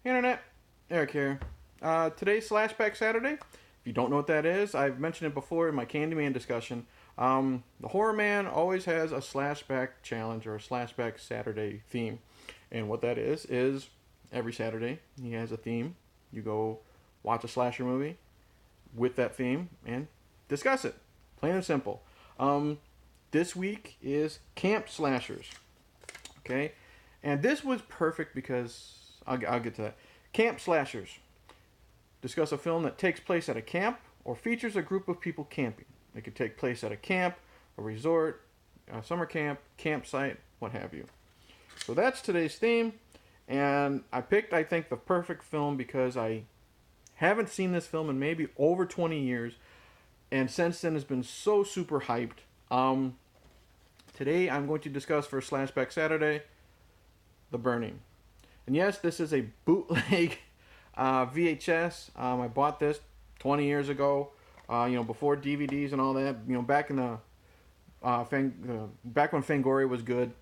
Internet, Eric here. Today's Slashback Saturday. If you don't know what that is, I've mentioned it before in my Candyman discussion. The Horror Man always has a Slashback challenge or a Slashback Saturday theme. And what that is every Saturday he has a theme. You go watch a slasher movie with that theme and discuss it. Plain and simple. This week is Camp Slashers. Okay? And this was perfect because I'll get to that. Camp Slashers. Discuss a film that takes place at a camp or features a group of people camping. It could take place at a camp, a resort, a summer camp, campsite, what have you. So that's today's theme. And I picked, I think, the perfect film because I haven't seen this film in maybe over 20 years. And since then, it's been so super hyped. Today, I'm going to discuss for Slashback Saturday, The Burning. And yes, this is a bootleg VHS. I bought this 20 years ago, before DVDs and all that. Back in the back when Fangoria was good,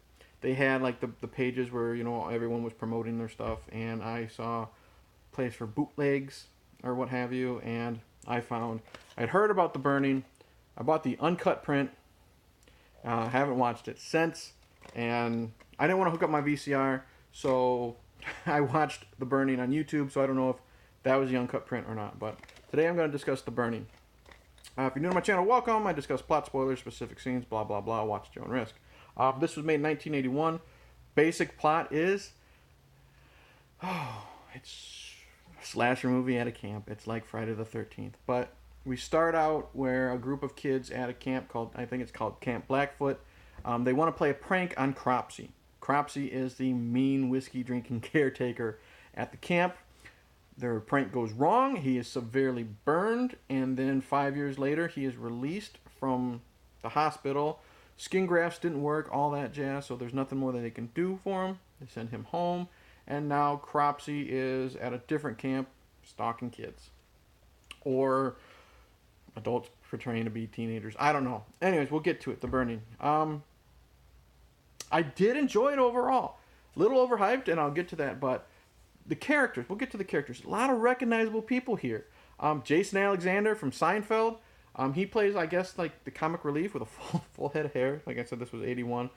they had like the pages where everyone was promoting their stuff, and I saw a place for bootlegs or what have you, and I'd heard about The Burning. I bought the uncut print. Haven't watched it since, and I didn't want to hook up my VCR, so I watched The Burning on YouTube, so I don't know if that was the uncut print or not. But today I'm going to discuss The Burning. If you're new to my channel, welcome. I discuss plot spoilers, specific scenes, blah, blah, blah. Watch at your own risk. This was made in 1981. Basic plot is, it's a slasher movie at a camp. It's like Friday the 13th. But we start out where a group of kids at a camp I think it's called Camp Blackfoot. They want to play a prank on Cropsy. Cropsy is the mean whiskey-drinking caretaker at the camp. Their prank goes wrong. He is severely burned, and then 5 years later, he is released from the hospital. Skin grafts didn't work, all that jazz, so there's nothing more that they can do for him. They send him home, and now Cropsy is at a different camp stalking kids. Or adults portraying to be teenagers. I don't know. Anyways, we'll get to it. The Burning. I did enjoy it overall. A little overhyped, and I'll get to that, but the characters, we'll get to the characters. A lot of recognizable people here. Jason Alexander from Seinfeld. He plays, I guess, like the comic relief with a full head of hair. Like I said, this was 81.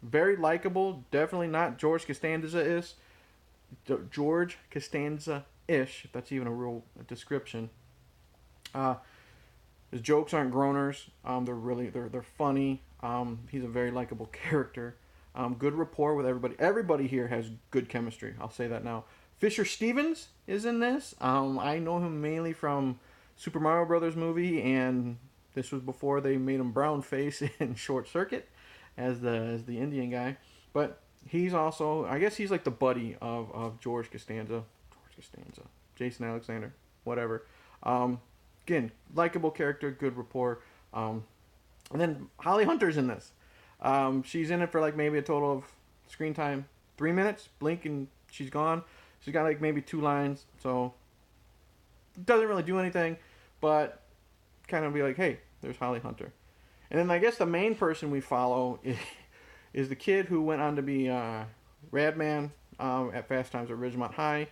Very likable. Definitely not George Costanza-ish. George Costanza-ish, if that's even a real description. His jokes aren't groaners. They're funny. He's a very likable character. Good rapport with everybody. Everybody here has good chemistry. I'll say that now. Fisher Stevens is in this. I know him mainly from Super Mario Brothers movie, and this was before they made him brown face in Short Circuit as the Indian guy. But he's also, I guess he's like the buddy of George Costanza. Jason Alexander. Whatever. Again, likable character, good rapport. And then Holly Hunter's in this. She's in it for like maybe a total of screen time 3 minutes. Blink and she's gone. She's got like maybe 2 lines. So doesn't really do anything, but kind of be like, hey, there's Holly Hunter. And then I guess the main person we follow is the kid who went on to be Radman at Fast Times at Ridgemont High.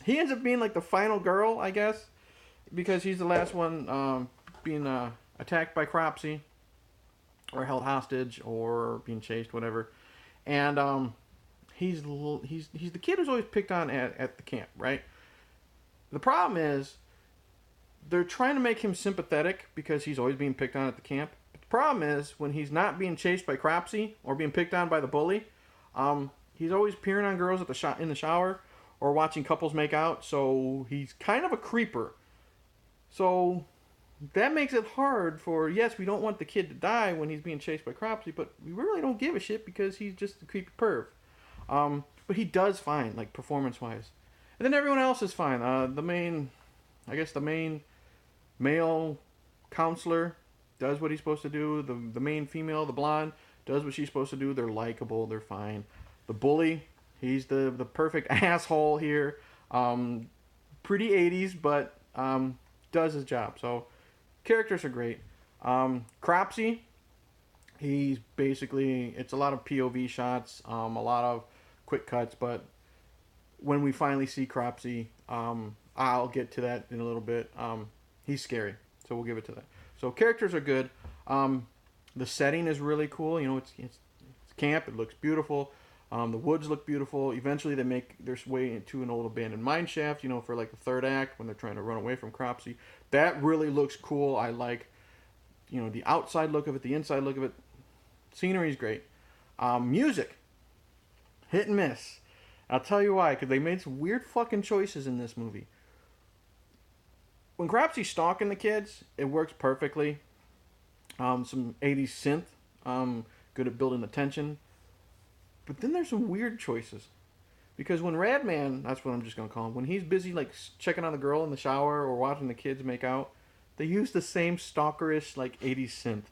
He ends up being like the final girl, I guess, because he's the last one being attacked by Cropsy, or held hostage, or being chased, whatever. And he's the kid who's always picked on at the camp, right? The problem is they're trying to make him sympathetic because he's always being picked on at the camp. But the problem is when he's not being chased by Cropsy or being picked on by the bully, he's always peering on girls in the shower or watching couples make out. So he's kind of a creeper. So that makes it hard for, yes, we don't want the kid to die when he's being chased by Cropsy, but we really don't give a shit because he's just a creepy perv. But he does fine, like performance-wise. And then everyone else is fine. The main male counselor does what he's supposed to do. The main female, the blonde, does what she's supposed to do. They're likable. They're fine. The bully, he's the perfect asshole here. Pretty 80s, but does his job. So characters are great. Cropsy, he's basically, it's a lot of POV shots, a lot of quick cuts, but when we finally see Cropsy, I'll get to that in a little bit. He's scary, so we'll give it to that. So characters are good. The setting is really cool. You know, it's camp. It looks beautiful. The woods look beautiful. Eventually, they make their way into an old abandoned mine shaft. You know, for like the third act when they're trying to run away from Cropsy. That really looks cool. I like, you know, the outside look of it, the inside look of it. Scenery's great. Music, hit and miss. I'll tell you why. Because they made some weird fucking choices in this movie. When Cropsy's stalking the kids, it works perfectly. Some 80s synth, good at building the tension. But then there's some weird choices. Because when Radman, that's what I'm just going to call him, when he's busy like checking on the girl in the shower or watching the kids make out, they use the same stalkerish like 80s synth.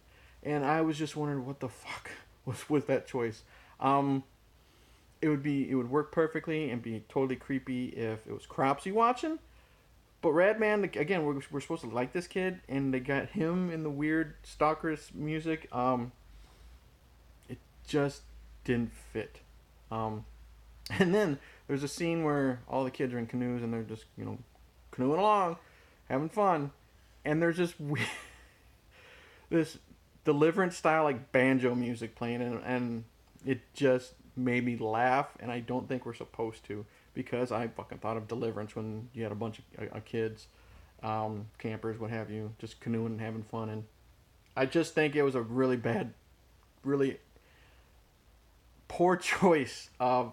And I was just wondering what the fuck was with that choice. It would work perfectly and be totally creepy if it was Cropsy watching. But Radman, again, we're supposed to like this kid, and they got him in the weird stalkerish music. It just didn't fit. And then there's a scene where all the kids are in canoes and they're just, you know, canoeing along, having fun, and there's this Deliverance style like banjo music playing, and it just made me laugh, and I don't think we're supposed to, because I fucking thought of Deliverance when you had a bunch of kids, campers, what have you, just canoeing and having fun, and I just think it was a really bad, really poor choice of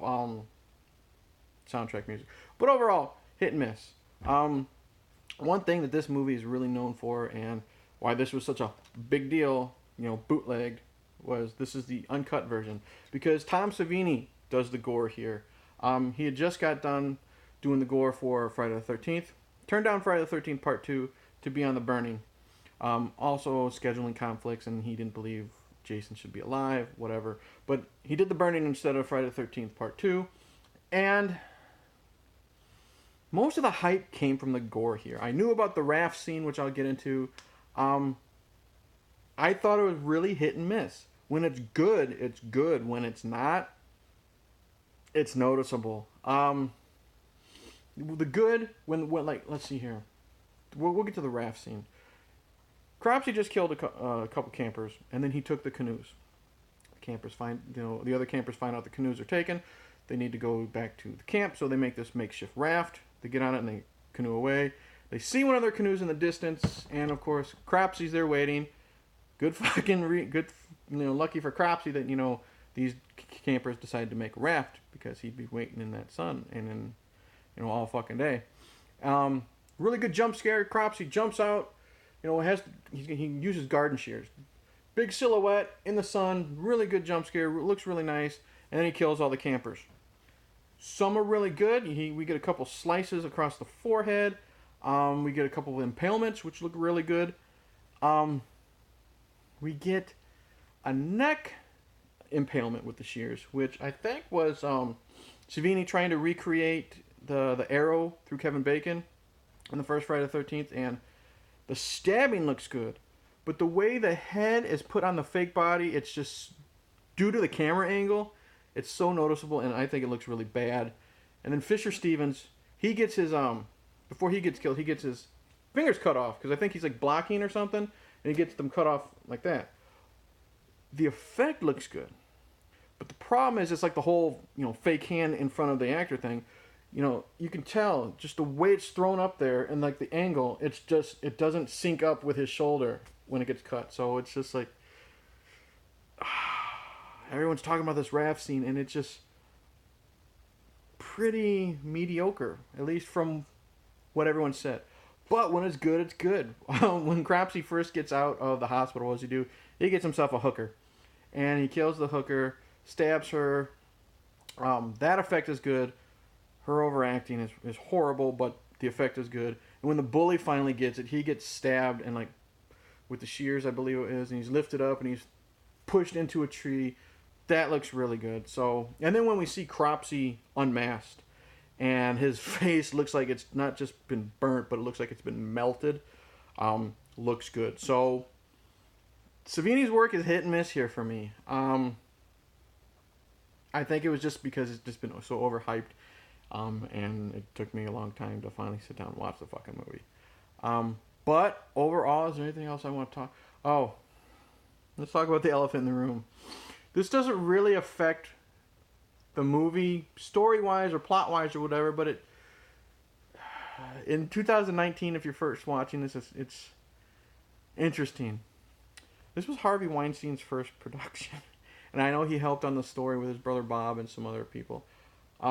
soundtrack music. But overall, hit and miss. One thing that this movie is really known for, and why this was such a big deal, you know, bootlegged, was this is the uncut version. Because Tom Savini does the gore here. He had just got done doing the gore for Friday the 13th. Turned down Friday the 13th Part 2 to be on The Burning. Also scheduling conflicts, and he didn't believe Jason should be alive, whatever. But he did The Burning instead of Friday the 13th Part 2. And most of the hype came from the gore here. I knew about the raft scene, which I'll get into. I thought it was really hit and miss. When it's good, it's good. When it's not, it's noticeable. The good, when like, let's see here. We'll get to the raft scene. Cropsy just killed a couple campers, and then he took the canoes. The other campers find out the canoes are taken. They need to go back to the camp, so they make this makeshift raft. They get on it and they canoe away. They see one of their canoes in the distance, and of course, Cropsy's there waiting. Good fucking good, lucky for Cropsy that, these campers decided to make a raft, because he'd be waiting in that sun and in, all fucking day. Really good jump scare. Cropsy jumps out. He uses garden shears. Big silhouette in the sun. Really good jump scare. Looks really nice. And then he kills all the campers. Some are really good. We get a couple slices across the forehead. We get a couple of impalements, which look really good. We get a neck impalement with the shears, which I think was Savini trying to recreate the arrow through Kevin Bacon in the first Friday the 13th, and the stabbing looks good. But the way the head is put on the fake body, it's just, due to the camera angle, it's so noticeable, and I think it looks really bad. And then Fisher Stevens, he gets his, before he gets killed, he gets his fingers cut off, because I think he's like blocking or something, and he gets them cut off like that. The effect looks good. But the problem is, it's like the whole, fake hand in front of the actor thing. You can tell just the way it's thrown up there and like the angle, it doesn't sync up with his shoulder when it gets cut. So it's just like, everyone's talking about this raft scene, and it's just pretty mediocre, at least from what everyone said. But when it's good, it's good. When Cropsy first gets out of the hospital, what does he do? He gets himself a hooker. And he kills the hooker, stabs her. That effect is good. Her overacting is horrible, but the effect is good. And when the bully finally gets it, he gets stabbed, and like with the shears, I believe it is, and he's lifted up and he's pushed into a tree. That looks really good. So, and then when we see Cropsy unmasked, and his face looks like it's not just been burnt, but it looks like it's been melted. Looks good. So, Savini's work is hit and miss here for me. I think it was just because it's just been so overhyped. And it took me a long time to finally sit down and watch the fucking movie. But overall, is there anything else I want to talk? Oh, let's talk about the elephant in the room. This doesn't really affect the movie story-wise or plot-wise or whatever, but it in 2019, if you're first watching this, it's interesting. This was Harvey Weinstein's first production, and I know he helped on the story with his brother Bob and some other people.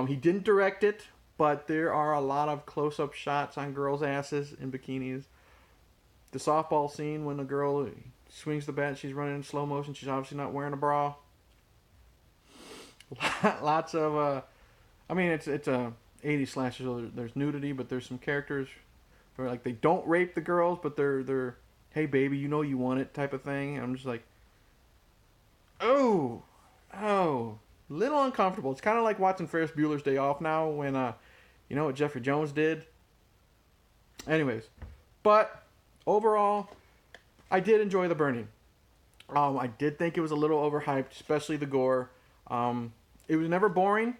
He didn't direct it, but there are a lot of close-up shots on girls' asses in bikinis. The softball scene when the girl swings the bat, she's running in slow motion. She's obviously not wearing a bra. Lots of, I mean, it's a 80s slasher, so there's nudity, but there's some characters where like they don't rape the girls, but they're hey baby, you know you want it type of thing. And I'm just like, oh, little uncomfortable. It's kind of like watching Ferris Bueller's Day Off now when you know what Jeffrey Jones did. Anyways, but overall, I did enjoy The Burning. I did think it was a little overhyped, especially the gore. It was never boring.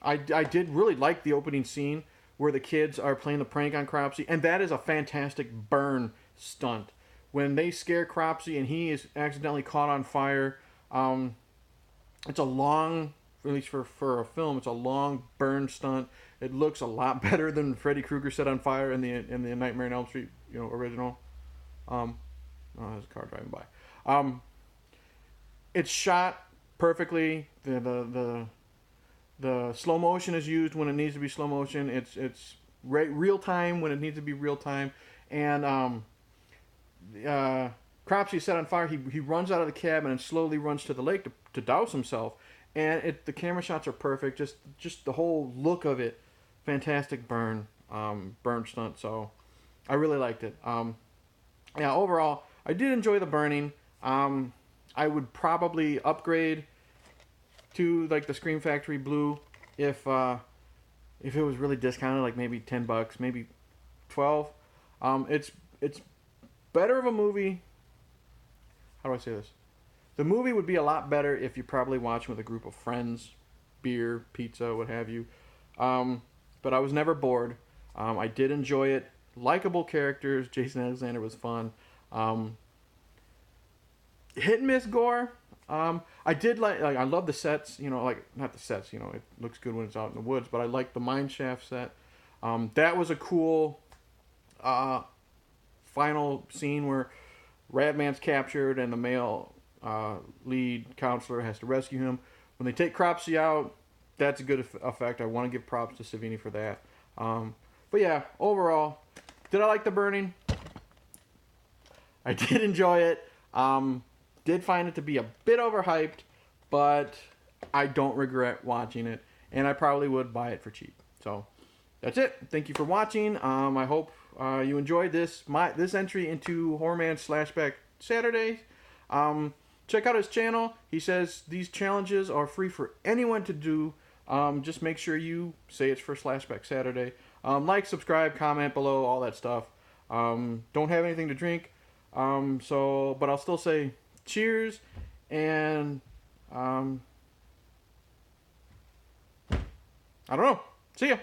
I did really like the opening scene where the kids are playing the prank on Cropsy, and that is a fantastic burn stunt. When they scare Cropsy and he is accidentally caught on fire, it's a long, at least for a film, it's a long burn stunt. It looks a lot better than Freddy Krueger set on fire in the Nightmare on Elm Street, original. Oh, there's a car driving by. It's shot perfectly. The slow motion is used when it needs to be slow motion. It's real time when it needs to be real time. And Cropsy is set on fire. He runs out of the cabin and slowly runs to the lake to douse himself. And the camera shots are perfect. Just the whole look of it, fantastic burn stunt. So I really liked it. Yeah, overall, I did enjoy The Burning. I would probably upgrade to like the Scream Factory Blue if it was really discounted, like maybe $10, maybe $12. It's better of a movie. How do I say this? The movie would be a lot better if you're probably watching with a group of friends, beer, pizza, what have you. But I was never bored. I did enjoy it. Likable characters. Jason Alexander was fun. Hit and miss gore. I did like I love the sets, like not the sets, it looks good when it's out in the woods, but I like the mine shaft set. That was a cool final scene where Ratman's captured and the male lead counselor has to rescue him. When they take Cropsy out, that's a good effect. I want to give props to Savini for that. But yeah, overall, did I like The Burning? I did enjoy it. Did find it to be a bit overhyped, but I don't regret watching it, and I probably would buy it for cheap. So that's it. Thank you for watching. I hope you enjoyed this entry into TheHORRORman's Slashback Saturday. Check out his channel. He says these challenges are free for anyone to do. Just make sure you say it's for Slashback Saturday. Like, subscribe, comment below, all that stuff. Don't have anything to drink, but I'll still say cheers, and I don't know. See ya.